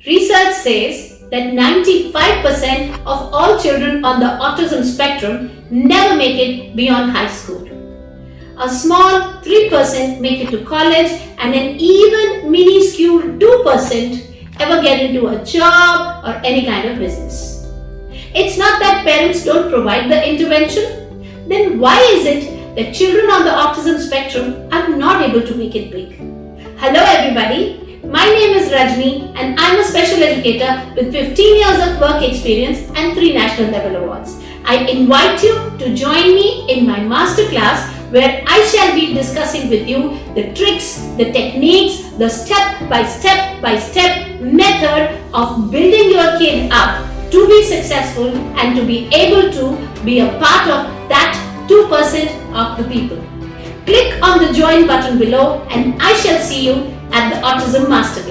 Research says that 95% of all children on the autism spectrum never make it beyond high school. A small 3% make it to college, and an even minuscule 2% ever get into a job or any kind of business. It's not that parents don't provide the intervention. Then why is it that children on the autism spectrum are not able to make it big? Hello everybody. My name is Rajni and I'm a special educator with 15 years of work experience and 3 national level awards. I invite you to join me in my masterclass where I shall be discussing with you the tricks, the techniques, the step-by-step method of building your kid up to be successful and to be able to be a part of that 2% of the people. Click on the join button below and I shall see you at the Autism Masterclass.